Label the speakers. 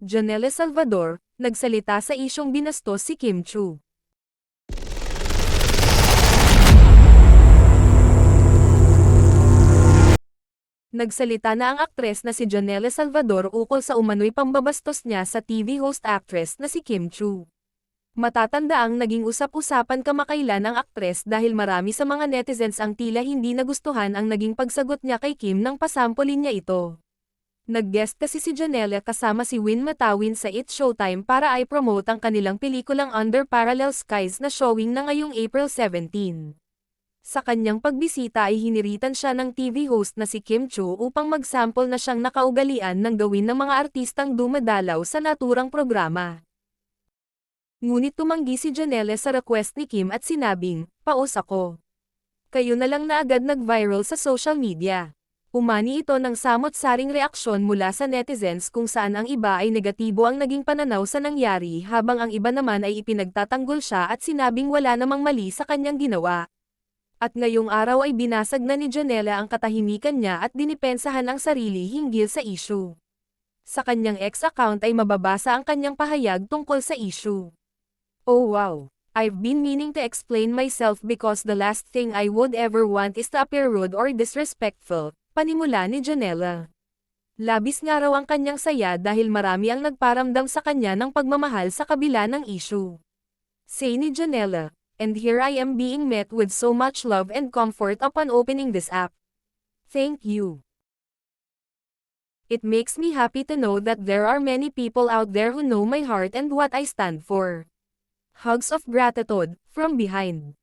Speaker 1: Janelle Salvador, nagsalita sa isyong binastos si Kim Chu. Nagsalita na ang aktres na si Janelle Salvador ukol sa umano'y pambabastos niya sa TV host actress na si Kim Chu. Matatandaang naging usap-usapan kamakailan ang aktres dahil marami sa mga netizens ang tila hindi nagustuhan ang naging pagsagot niya kay Kim nang pasampolin niya ito. Nag-guest kasi si Janelle kasama si Win Matawin sa It's Showtime para i-promote ang kanilang pelikulang Under Parallel Skies na showing na ngayong April 17. Sa kanyang pagbisita ay hiniritan siya ng TV host na si Kim Chu upang mag-sample na siyang nakaugalian ng gawin ng mga artistang dumadalaw sa naturang programa. Ngunit tumanggi si Janelle sa request ni Kim at sinabing, "Paos ako. Kayo na lang na agad nag-viral sa social media." Umani ito ng samot-saring reaksyon mula sa netizens kung saan ang iba ay negatibo ang naging pananaw sa nangyari habang ang iba naman ay ipinagtatanggol siya at sinabing wala namang mali sa kanyang ginawa. At ngayong araw ay binasag na ni Janelle ang katahimikan niya at dinipensahan ang sarili hinggil sa issue. Sa kanyang X account ay mababasa ang kanyang pahayag tungkol sa issue. "Oh wow. I've been meaning to explain myself because the last thing I would ever want is to appear rude or disrespectful," panimula ni Janelle. Labis nga raw ang kanyang saya dahil marami ang nagparamdam sa kanya ng pagmamahal sa kabila ng issue. Say ni Janelle, "And here I am being met with so much love and comfort upon opening this app. Thank you. It makes me happy to know that there are many people out there who know my heart and what I stand for. Hugs of gratitude, from behind."